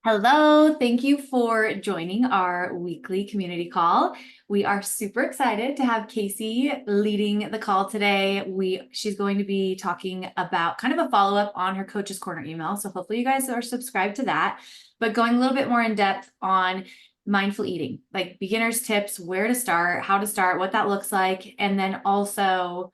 Hello, thank you for joining our weekly community call. We are super excited to have Kacey leading the call today. She's going to be talking about kind of a follow-up on her Coach's Corner email. So hopefully you guys are subscribed to that, but going a little bit more in depth on mindful eating, like beginner's tips, where to start, how to start, what that looks like, and then also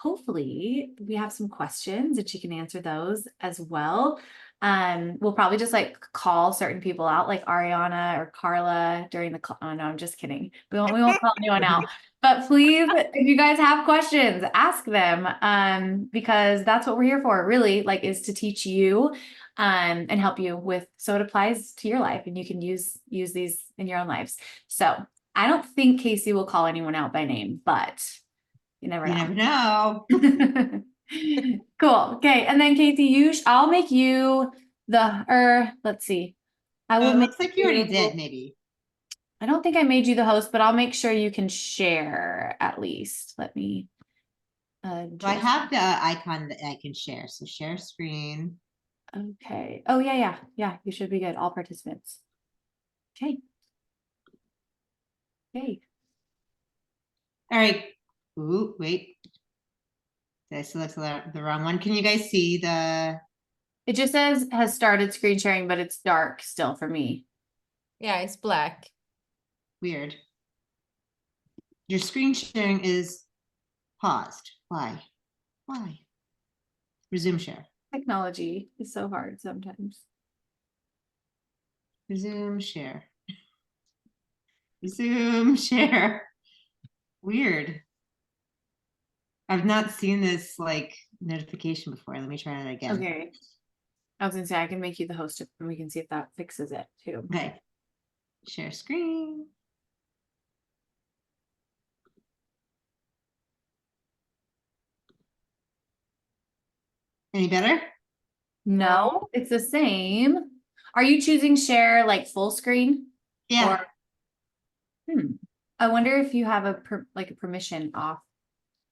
hopefully we have some questions that she can answer those as well. We'll probably just like call certain people out, like Ariana or Carla during the call. Oh no, I'm just kidding. We won't call anyone out. But please, if you guys have questions, ask them. Because that's what we're here for, really, like, is to teach you and help you with, so it applies to your life and you can use these in your own lives. So I don't think Kacey will call anyone out by name, but you never You know. never know. Cool. Okay. And then Kacey, I'll make you let's see. I will It make looks like you already you, did, maybe. I don't think I made you the host, but I'll make sure you can share at least. Let me So I just, have the icon that I can share. So share screen. okay. Oh, yeah, yeah. Yeah, you should be good. All participants. Okay. Okay. All right. Ooh, wait. Did I select the wrong one? Can you guys see the It just says has started screen sharing, but it's dark still for me. Yeah, it's black. weird? Your screen sharing is paused. Why? Why? Resume share. Technology is so hard sometimes. Resume share. Resume share. Weird. I've not seen this like notification before. Let me try that again. Okay. I was gonna say I can make you the host and we can see if that fixes it too. Okay. Share screen. Any better? No, it's the same. Are you choosing share like full screen? Yeah. Or I wonder if you have like a permission off.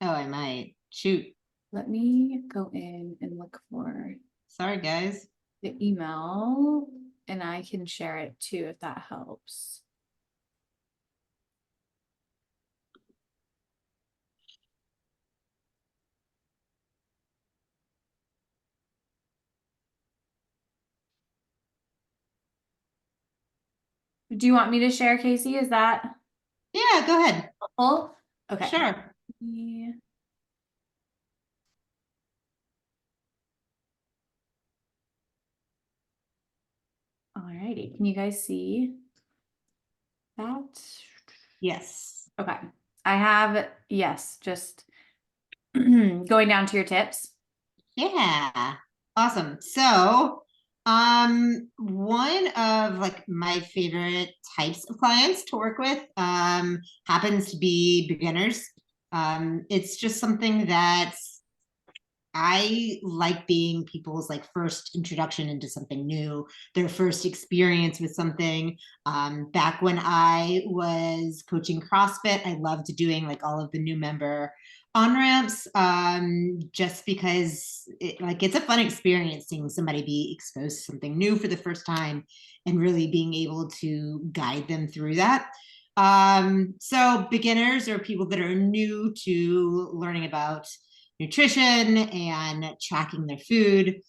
Oh, I might. Shoot. Let me go in and look for Sorry, guys. the email and I can share it too if that helps. Do you want me to share, Kacey? Is that Yeah, go ahead. helpful? Okay. Sure. Yeah. Alrighty. Can you guys see that? Yes. Okay. I have, yes, just going down to your tips. Yeah. Awesome. So, one of like my favorite types of clients to work with happens to be beginners. It's just something that I like being people's like first introduction into something new, their first experience with something. Back when I was coaching CrossFit, I loved doing like all of the new member on ramps, just because it's a fun experience seeing somebody be exposed to something new for the first time and really being able to guide them through that. So beginners are people that are new to learning about nutrition and tracking their food,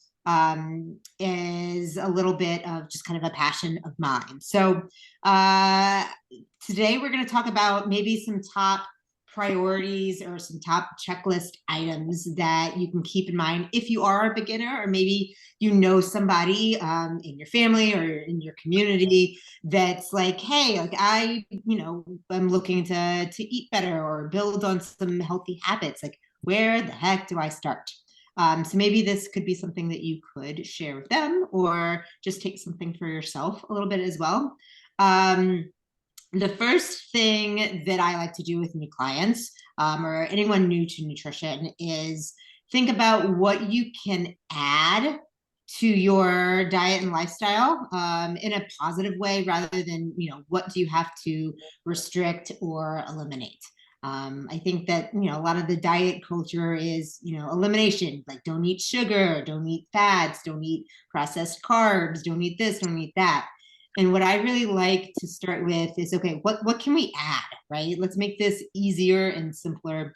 is a little bit of just kind of a passion of mine. So today we're going to talk about maybe some top priorities or some top checklist items that you can keep in mind if you are a beginner, or maybe you know somebody in your family or in your community that's like, hey, like I'm looking to eat better or build on some healthy habits. Like, where the heck do I start? So maybe this could be something that you could share with them, or just take something for yourself a little bit as well. The first thing that I like to do with new clients, or anyone new to nutrition, is think about what you can add to your diet and lifestyle, in a positive way, rather than what do you have to restrict or eliminate. I think that, a lot of the diet culture is, elimination, like don't eat sugar, don't eat fats, don't eat processed carbs, don't eat this, don't eat that. And what I really like to start with is, okay, what can we add, right? Let's make this easier and simpler,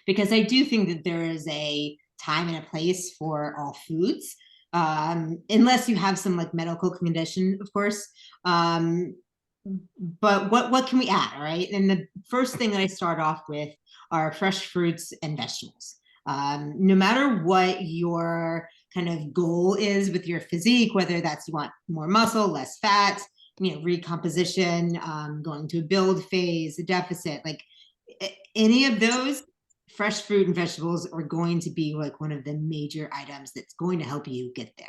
because I do think that there is a time and a place for all foods, unless you have some like medical condition, of course. But what can we add, all right? And the first thing that I start off with are fresh fruits and vegetables. No matter what your kind of goal is with your physique, whether that's you want more muscle, less fat, recomposition, going to a build phase, a deficit, like any of those, fresh fruit and vegetables are going to be like one of the major items that's going to help you get there.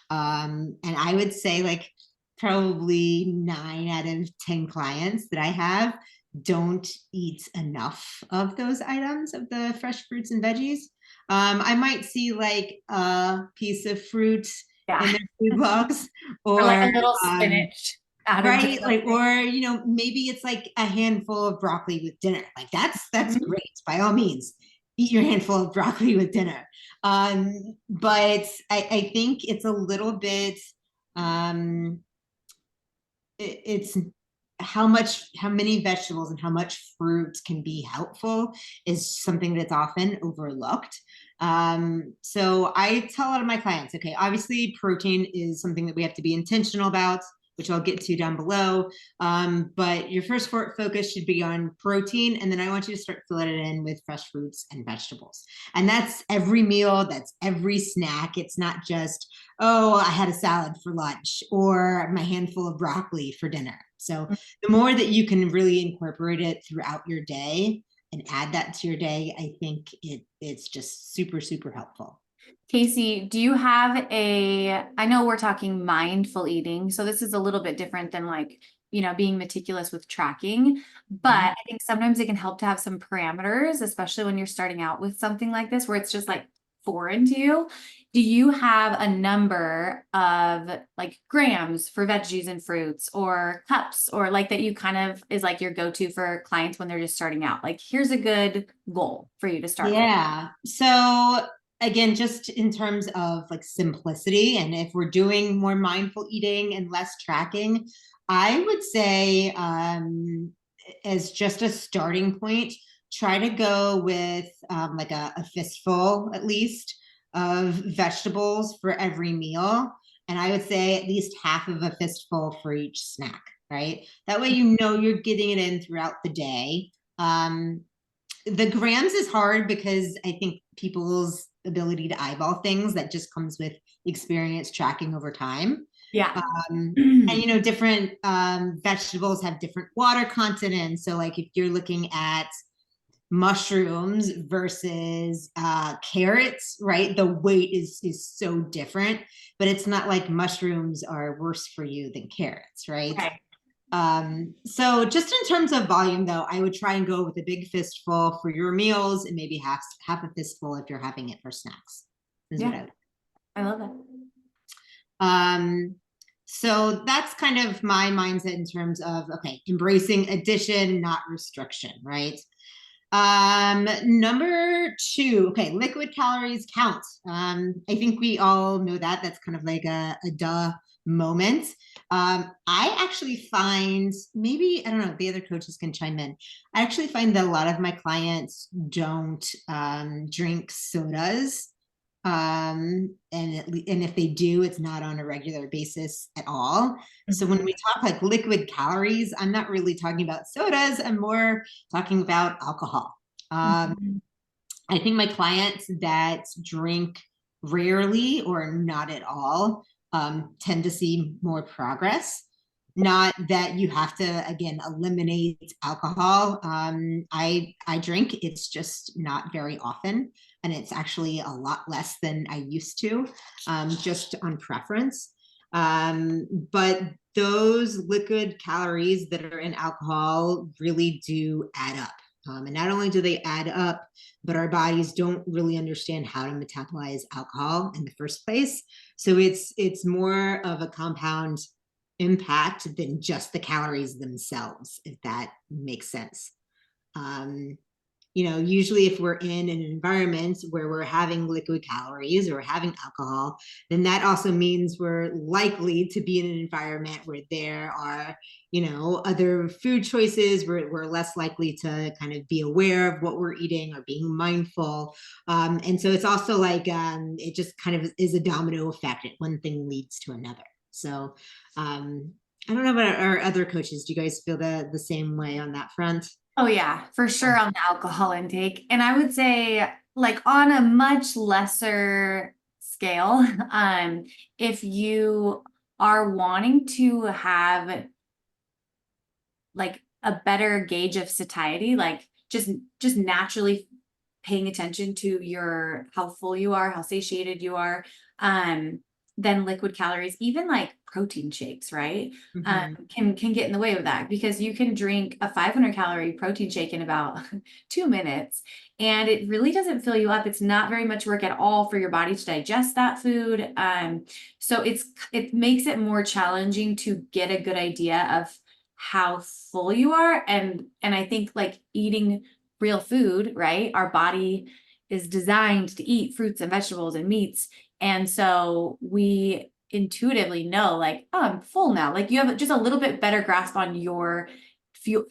And I would say like probably 9 out of 10 clients that I have don't eat enough of those items, of the fresh fruits and veggies. I might see like a piece of fruit in their food box, Or like a or little spinach added to right, like, something. or maybe it's like a handful of broccoli with dinner. Like that's Mhm. great, by all means, eat your handful of broccoli with dinner. But I think it's a little bit, um it's how many vegetables and how much fruit can be helpful is something that's often overlooked. So I tell a lot of my clients, okay, obviously protein is something that we have to be intentional about, which I'll get to down below. But your first focus should be on protein, and then I want you to start filling it in with fresh fruits and vegetables. And that's every meal, that's every snack. It's not just, oh, I had a salad for lunch or my handful of broccoli for dinner. So the more that you can really incorporate it throughout your day and add that to your day, I think it's just super, super helpful. Kacey, do you have I know we're talking mindful eating, so this is a little bit different than like, being meticulous with tracking, but I think sometimes it can help to have some parameters, especially when you're starting out with something like this, where it's just like foreign to you. Do you have a number of like grams for veggies and fruits, or cups, or like that you kind of is like your go-to for clients when they're just starting out? Like, here's a good goal for you to start with. Yeah. So again, just in terms of like simplicity, and if we're doing more mindful eating and less tracking, I would say, as just a starting point, try to go with like a fistful at least of vegetables for every meal. And I would say at least half of a fistful for each snack, right? That way, you're getting it in throughout the day. The grams is hard because I think people's ability to eyeball things, that just comes with experience tracking over time. Yeah. And different vegetables have different water content in. So like if you're looking at mushrooms versus carrots, right? The weight is so different, but it's not like mushrooms are worse for you than carrots, right? Okay. So just in terms of volume though, I would try and go with a big fistful for your meals and maybe half a fistful if you're having it for snacks. Is what Yeah, I would. I love that. So that's kind of my mindset in terms of, okay, embracing addition, not restriction, right? Number 2, okay, liquid calories count. I think we all know that. That's kind of like a duh moment. I actually find, maybe, I don't know, the other coaches can chime in. I actually find that a lot of my clients don't drink sodas. And if they do, it's not on a regular basis at all. So when we talk like liquid calories, I'm not really talking about sodas. I'm more talking about alcohol. Mhm. I think my clients that drink rarely or not at all tend to see more progress. Not that you have to, again, eliminate alcohol. I drink, it's just not very often. And it's actually a lot less than I used to, just on preference. But those liquid calories that are in alcohol really do add up. And not only do they add up, but our bodies don't really understand how to metabolize alcohol in the first place. So it's more of a compound impact than just the calories themselves, if that makes sense. Usually if we're in an environment where we're having liquid calories or having alcohol, then that also means we're likely to be in an environment where there are, other food choices. We're less likely to kind of be aware of what we're eating or being mindful. And so it's also like, it just kind of is a domino effect. One thing leads to another. So I don't know about our other coaches. Do you guys feel the same way on that front? Oh yeah, for sure on the alcohol intake. And I would say like on a much lesser scale, if you are wanting to have like a better gauge of satiety, like just naturally paying attention to your how full you are, how satiated you are, then liquid calories, even like protein shakes, right? Can get in the way of that because you can drink a 500 calorie protein shake in about 2 minutes and it really doesn't fill you up. It's not very much work at all for your body to digest that food. So it makes it more challenging to get a good idea of how full you are. And I think like eating real food, right? Our body is designed to eat fruits and vegetables and meats. And so we intuitively know like, oh, I'm full now. Like you have just a little bit better grasp on your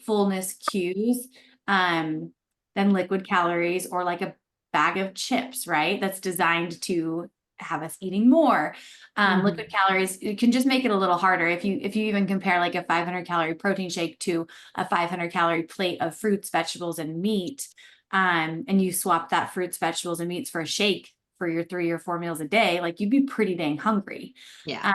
fullness cues than liquid calories or like a bag of chips, right? That's designed to have us eating more. Liquid calories, it can just make it a little harder. If you even compare like a 500 calorie protein shake to a 500 calorie plate of fruits, vegetables, and meat, and you swap that fruits, vegetables, and meats for a shake for your 3 or 4 meals a day, like you'd be pretty dang hungry. Yeah.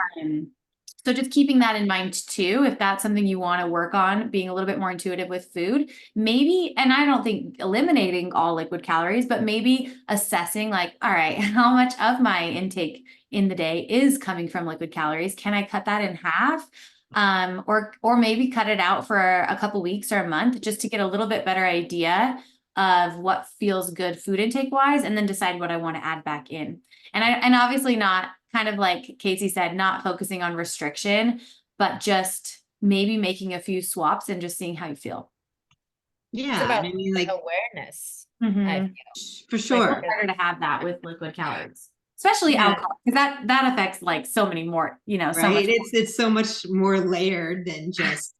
So just keeping that in mind too, if that's something you want to work on, being a little bit more intuitive with food, maybe, and I don't think eliminating all liquid calories, but maybe assessing like, all right, how much of my intake in the day is coming from liquid calories? Can I cut that in half? Or maybe cut it out for a couple weeks or a month just to get a little bit better idea of what feels good food intake wise, and then decide what I want to add back in. And obviously not kind of like Casey said, not focusing on restriction, but just maybe making a few swaps and just seeing how you feel. It's Yeah. about I mean, like, awareness. Mhm. for It's sure. harder to have that with liquid calories, especially Yeah. alcohol, because that affects like so many more, so much. Right. It's so much more layered than just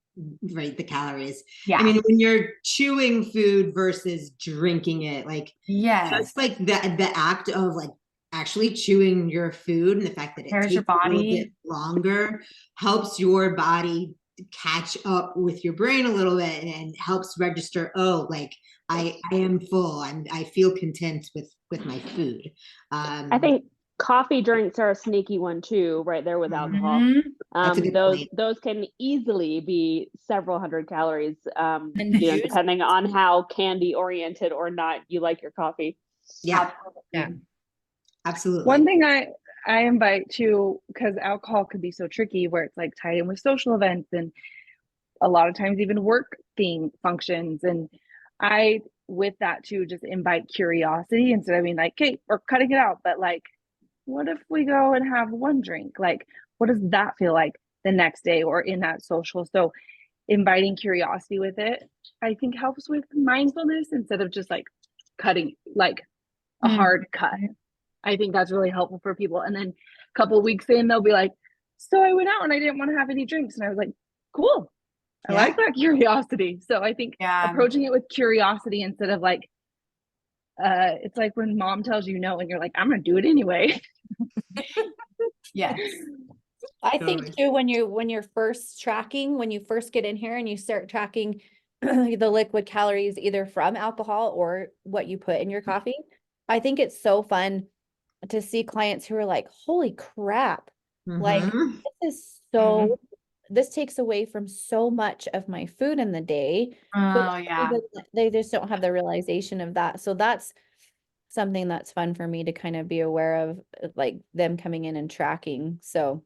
right the calories. Yeah. I mean, when you're chewing food versus drinking it, like Yes. just like the act of like actually chewing your food and the fact that it Prepares your takes a little body. bit longer helps your body catch up with your brain a little bit and helps register, oh, like I am full. I feel content with my food. I think coffee drinks are a sneaky one too, right there with alcohol. Mhm. That's a good Those point. those can easily be several hundred calories, And juice. depending on how candy oriented or not you like your coffee. Yeah, Yeah. absolutely. One thing I invite to, because alcohol could be so tricky where it's like tied in with social events and a lot of times even work theme functions. And I, with that too, just invite curiosity instead of being like, okay, we're cutting it out. But like, what if we go and have one drink? Like, what does that feel like the next day or in that social? So inviting curiosity with it, I think helps with mindfulness instead of just like cutting like a hard cut. I think that's really helpful for people. And then a couple of weeks in, they'll be like, so I went out and I didn't want to have any drinks. And I was like, cool. I like that curiosity. So I think approaching it with curiosity instead of like, it's like when mom tells you no and you're like, I'm going to do it anyway. Yes. I think too, when you're first tracking, when you first get in here and you start tracking the liquid calories, either from alcohol or what you put in your coffee, I think it's so fun to see clients who are like, holy crap, like this is so, this takes away from so much of my food in the day. Oh yeah. They just don't have the realization of that. So that's something that's fun for me to kind of be aware of, like them coming in and tracking. So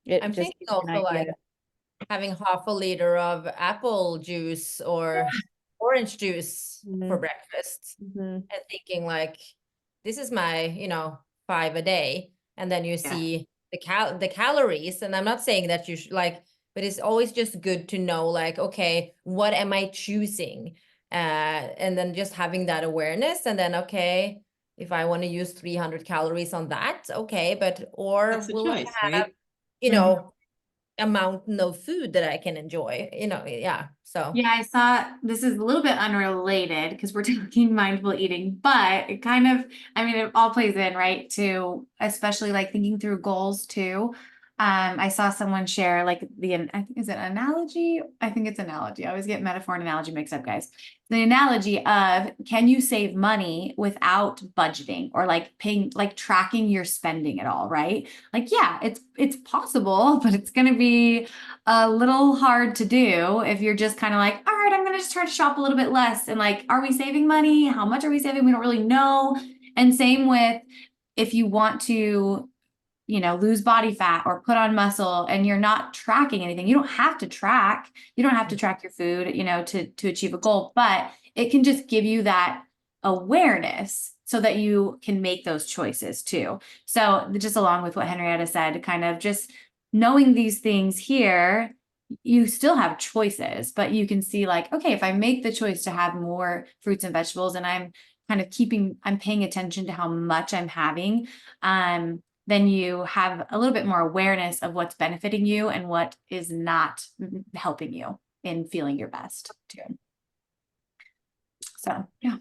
it I'm just thinking also like having half a liter of apple juice or orange juice for breakfast and thinking like, this is my, 5 a day. And then you see the calories. And I'm not saying that you should like, but it's always just good to know like, okay, what am I choosing? And then just having that awareness, and then, okay, if I want to use 300 calories on that, okay, but, or That's the will I choice, have, right? you Mhm. know, a mountain of food that I can enjoy, yeah, so. Yeah, I saw this is a little bit unrelated because we're talking mindful eating, but it kind of, I mean, it all plays in, right? To especially like thinking through goals too. I saw someone share like I think is it analogy? I think it's analogy. I always get metaphor and analogy mixed up, guys. The analogy of can you save money without budgeting or like paying, like tracking your spending at all, right? Like, yeah, it's possible, but it's gonna be a little hard to do if you're just kind of like, all right, I'm going to just try to shop a little bit less. And like, are we saving money? How much are we saving? We don't really know. And same with if you want to, lose body fat or put on muscle and you're not tracking anything. You don't have to track. You don't have to track your food, to achieve a goal, but it can just give you that awareness so that you can make those choices too. So just along with what Henrietta said, kind of just knowing these things here, you still have choices, but you can see like, okay, if I make the choice to have more fruits and vegetables and I'm paying attention to how much I'm having, then you have a little bit more awareness of what's benefiting you and what is not helping you in feeling your best too. So, yeah.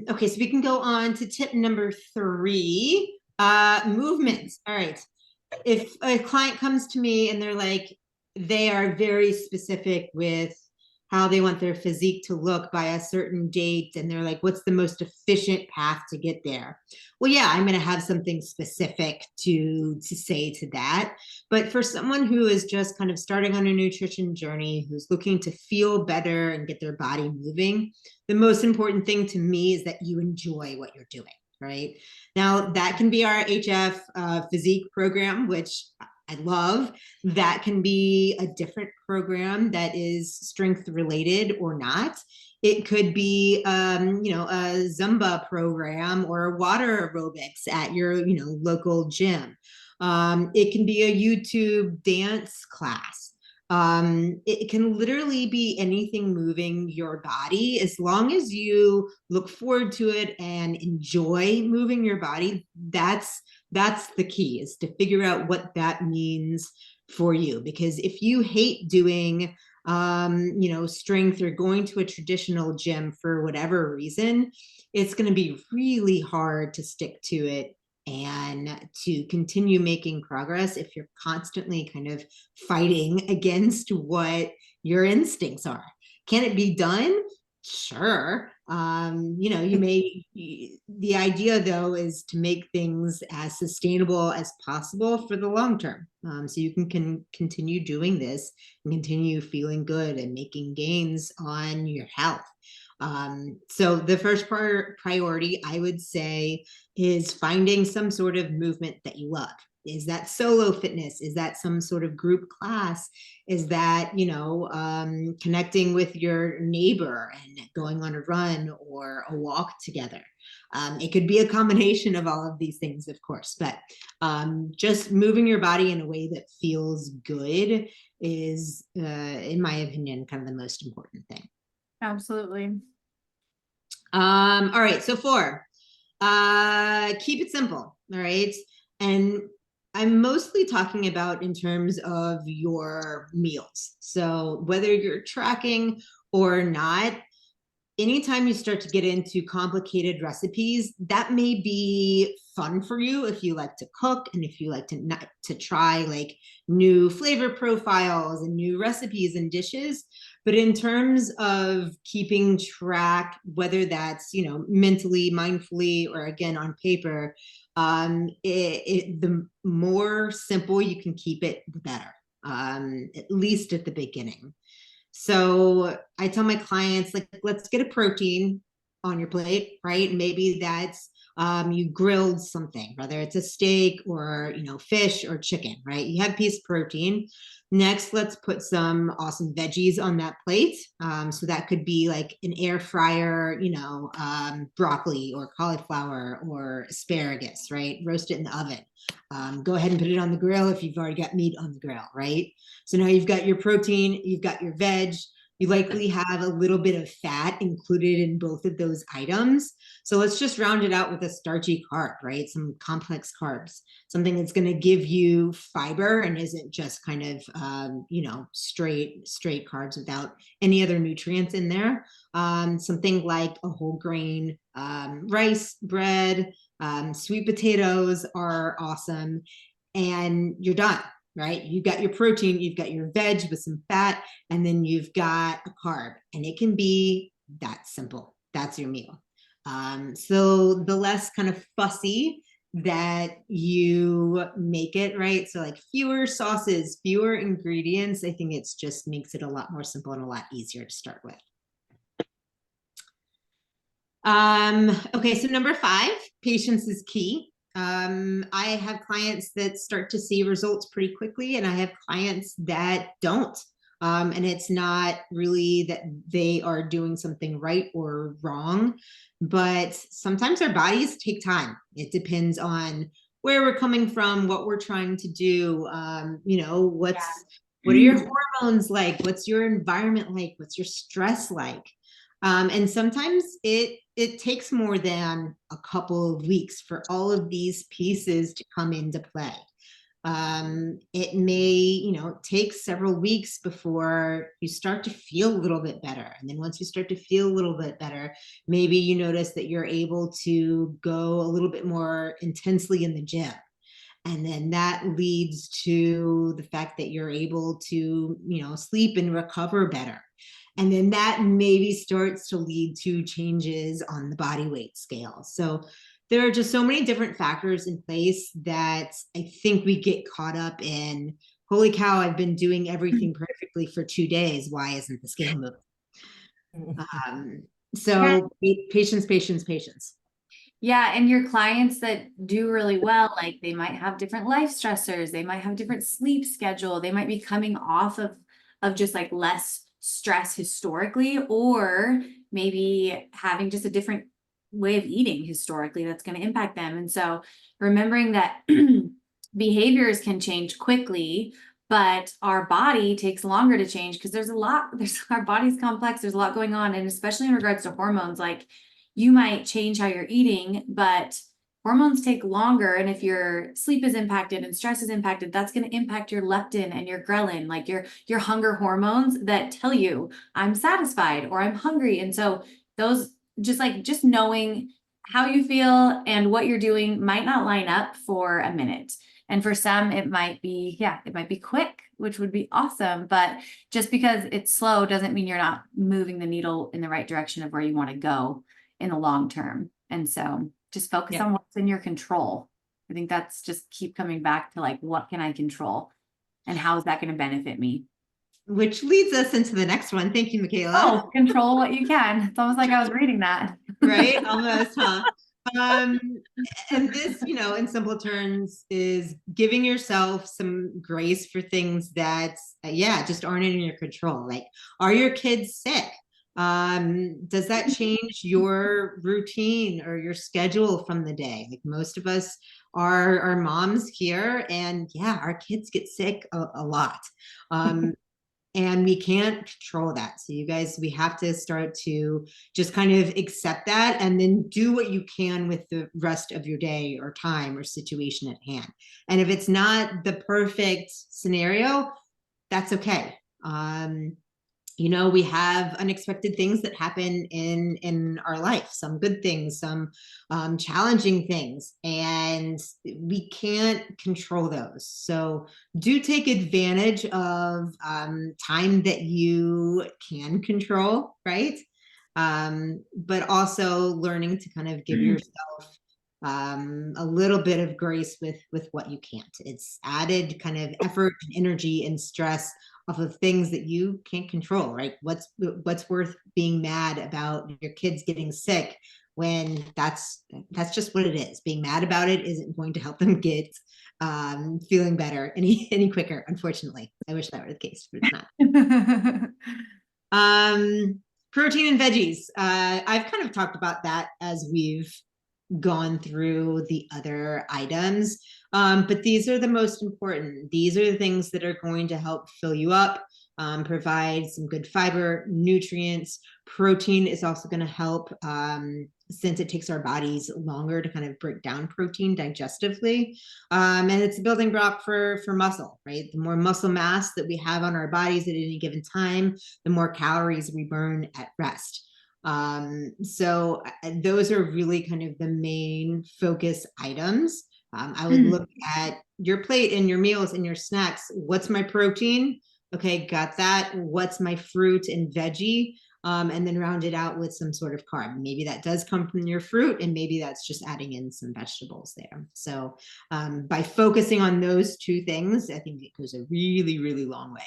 Okay, so we can go on to tip number 3, movement. All right. If a client comes to me and they're like, they are very specific with how they want their physique to look by a certain date, and they're like, what's the most efficient path to get there? Well, yeah, I'm going to have something specific to say to that. But for someone who is just kind of starting on a nutrition journey, who's looking to feel better and get their body moving, the most important thing to me is that you enjoy what you're doing. Right now, that can be our HF physique program, which I love. That can be a different program that is strength related or not. It could be, a Zumba program or water aerobics at your, local gym. It can be a YouTube dance class. It can literally be anything moving your body, as long as you look forward to it and enjoy moving your body. That's the key, is to figure out what that means for you. Because if you hate doing strength or going to a traditional gym for whatever reason, it's going to be really hard to stick to it and to continue making progress if you're constantly kind of fighting against what your instincts are. Can it be done? Sure. The idea though is to make things as sustainable as possible for the long term. So you can continue doing this and continue feeling good and making gains on your health. So the first priority, I would say, is finding some sort of movement that you love. Is that solo fitness? Is that some sort of group class? Is that, connecting with your neighbor and going on a run or a walk together? It could be a combination of all of these things, of course, but just moving your body in a way that feels good is, in my opinion, kind of the most important thing. Absolutely. All right, so 4, keep it simple. All right. And I'm mostly talking about in terms of your meals. So whether you're tracking or not, anytime you start to get into complicated recipes, that may be fun for you if you like to cook and if you like to try like new flavor profiles and new recipes and dishes. But in terms of keeping track, whether that's, mentally, mindfully, or again on paper, the more simple you can keep it, the better, at least at the beginning. So I tell my clients, like, let's get a protein on your plate, right? Maybe that's you grilled something, whether it's a steak or, fish or chicken, right? You have a piece of protein. Next, let's put some awesome veggies on that plate. So that could be like an air fryer, broccoli or cauliflower or asparagus, right? Roast it in the oven. Go ahead and put it on the grill if you've already got meat on the grill, right? So now you've got your protein, you've got your veg, you likely have a little bit of fat included in both of those items. So let's just round it out with a starchy carb, right? Some complex carbs, something that's going to give you fiber and isn't just kind of, straight carbs without any other nutrients in there. Something like a whole grain rice, bread, sweet potatoes are awesome. And you're done, right? You've got your protein, you've got your veg with some fat, and then you've got a carb. And it can be that simple. That's your meal. So the less kind of fussy that you make it, right? So like fewer sauces, fewer ingredients, I think it's just makes it a lot more simple and a lot easier to start with. Okay, so number 5, patience is key. I have clients that start to see results pretty quickly, and I have clients that don't. And it's not really that they are doing something right or wrong, but sometimes our bodies take time. It depends on where we're coming from, what we're trying to do. What are your hormones like? What's your environment like? What's your stress like? And sometimes it takes more than a couple of weeks for all of these pieces to come into play. It may, take several weeks before you start to feel a little bit better. And then once you start to feel a little bit better, maybe you notice that you're able to go a little bit more intensely in the gym. And then that leads to the fact that you're able to, sleep and recover better. And then that maybe starts to lead to changes on the body weight scale. So there are just so many different factors in place that I think we get caught up in, holy cow, I've been doing everything perfectly for 2 days. Why isn't the scale moving? Patience. Yeah, and your clients that do really well, like they might have different life stressors, they might have different sleep schedule, they might be coming off of just like less stress historically, or maybe having just a different way of eating historically that's going to impact them. And so remembering that behaviors can change quickly, but our body takes longer to change because our body's complex, there's a lot going on. And especially in regards to hormones, like you might change how you're eating, but hormones take longer. And if your sleep is impacted and stress is impacted, that's going to impact your leptin and your ghrelin, like your hunger hormones that tell you I'm satisfied or I'm hungry. And so those just knowing how you feel and what you're doing might not line up for a minute. And for some, it might be quick, which would be awesome. But just because it's slow doesn't mean you're not moving the needle in the right direction of where you want to go in the long term. And so just focus on what's in your control. I think that's just keep coming back to like, what can I control and how is that going to benefit me? Which leads us into the next one. Thank you, Michaela. Oh, control what you can. It's almost like I was reading that. Right? Almost, huh? And this, in simple terms, is giving yourself some grace for things that, just aren't in your control. Like, are your kids sick? Does that change your routine or your schedule from the day? Like most of us are moms here, and our kids get sick a lot. And we can't control that. So you guys, we have to start to just kind of accept that and then do what you can with the rest of your day or time or situation at hand. And if it's not the perfect scenario, that's okay. We have unexpected things that happen in our life, some good things, some challenging things, and we can't control those. So do take advantage of time that you can control, right? But also learning to kind of give yourself a little bit of grace with what you can't. It's added kind of effort and energy and stress off of things that you can't control, right? What's worth being mad about your kids getting sick when that's just what it is. Being mad about it isn't going to help them get feeling better any quicker, unfortunately. I wish that were the case, but it's not. Protein and veggies. I've kind of talked about that as we've gone through the other items, but these are the most important. These are the things that are going to help fill you up. provide some good fiber, nutrients. Protein is also going to help since it takes our bodies longer to kind of break down protein digestively. And it's a building block for muscle, right? The more muscle mass that we have on our bodies at any given time, the more calories we burn at rest. So those are really kind of the main focus items. I would look at your plate and your meals and your snacks. What's my protein? Okay, got that. What's my fruit and veggie? And then round it out with some sort of carb. Maybe that does come from your fruit, and maybe that's just adding in some vegetables there. So by focusing on those two things, I think it goes a really, really long way.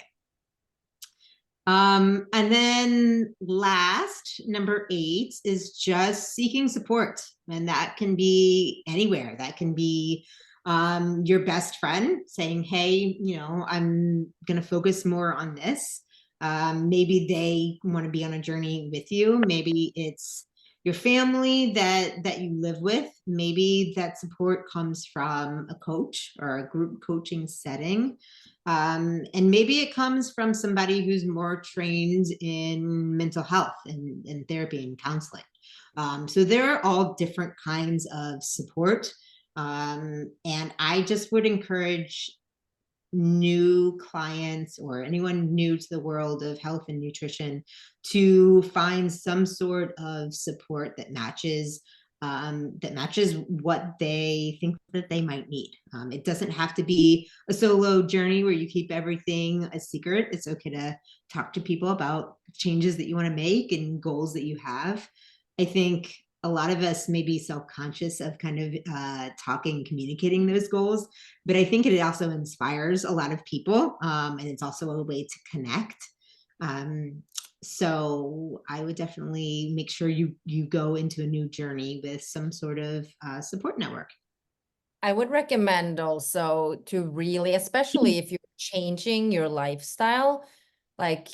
And then last, number 8 is just seeking support. And that can be anywhere. That can be your best friend saying, hey, you know, I'm going to focus more on this. Maybe they want to be on a journey with you. Maybe it's your family that you live with. Maybe that support comes from a coach or a group coaching setting. And maybe it comes from somebody who's more trained in mental health and therapy and counseling. So there are all different kinds of support. And I just would encourage new clients or anyone new to the world of health and nutrition to find some sort of support that matches what they think that they might need. It doesn't have to be a solo journey where you keep everything a secret. It's okay to talk to people about changes that you want to make and goals that you have. I think a lot of us may be self-conscious of kind of talking, communicating those goals, but I think it also inspires a lot of people, and it's also a way to connect. So I would definitely make sure you go into a new journey with some sort of support network. I would recommend also to really, especially if you're changing your lifestyle, like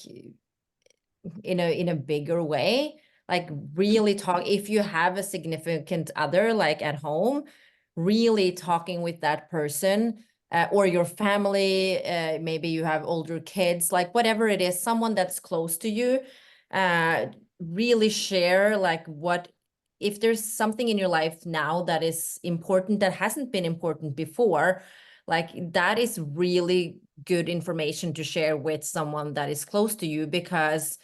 in a bigger way, like really talk, if you have a significant other like at home, really talking with that person, or your family, maybe you have older kids, like whatever it is, someone that's close to you, really share like what, if there's something in your life now that is important that hasn't been important before, like that is really good information to share with someone that is close to you, because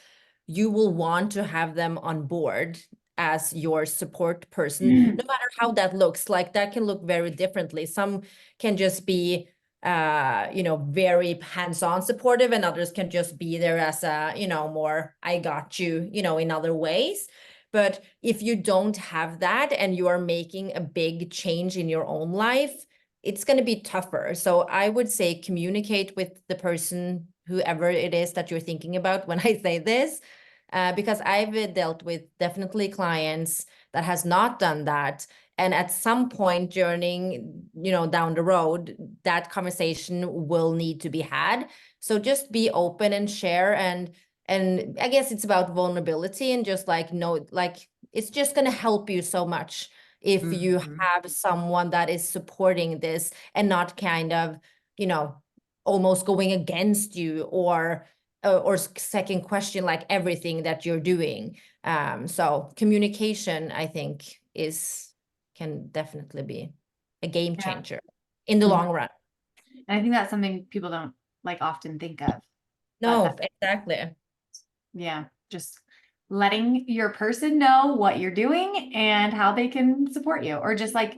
you will want to have them on board as your support person, no matter how that looks. Like that can look very differently. Some can just be very hands-on supportive, and others can just be there as a, more I got you, in other ways. But if you don't have that and you are making a big change in your own life, it's going to be tougher. So I would say communicate with the person, whoever it is that you're thinking about when I say this, because I've dealt with definitely clients that has not done that. And at some point during, down the road, that conversation will need to be had. So just be open and share. And I guess it's about vulnerability and just like, it's just going to help you so much if you have someone that is supporting this and not kind of, almost going against you or second question like everything that you're doing. So communication, I think, can definitely be a game changer in the long run. And I think that's something people don't like often think of. No, exactly. Yeah, just letting your person know what you're doing and how they can support you, or just like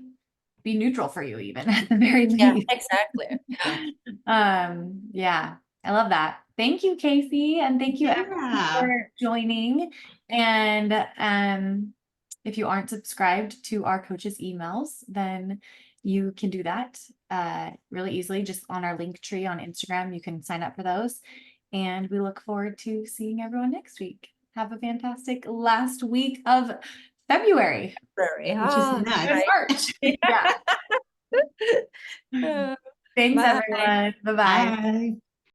be neutral for you, even at the very least. Yeah, exactly. Yeah, I love that. Thank you, Kacey, and thank you everyone for joining. And if you aren't subscribed to our coaches' emails, then you can do that really easily. Just on our link tree on Instagram, you can sign up for those. And we look forward to seeing everyone next week. Have a fantastic last week of February. Which is nuts. March. Yeah. Thanks, everyone. Bye-bye. Bye.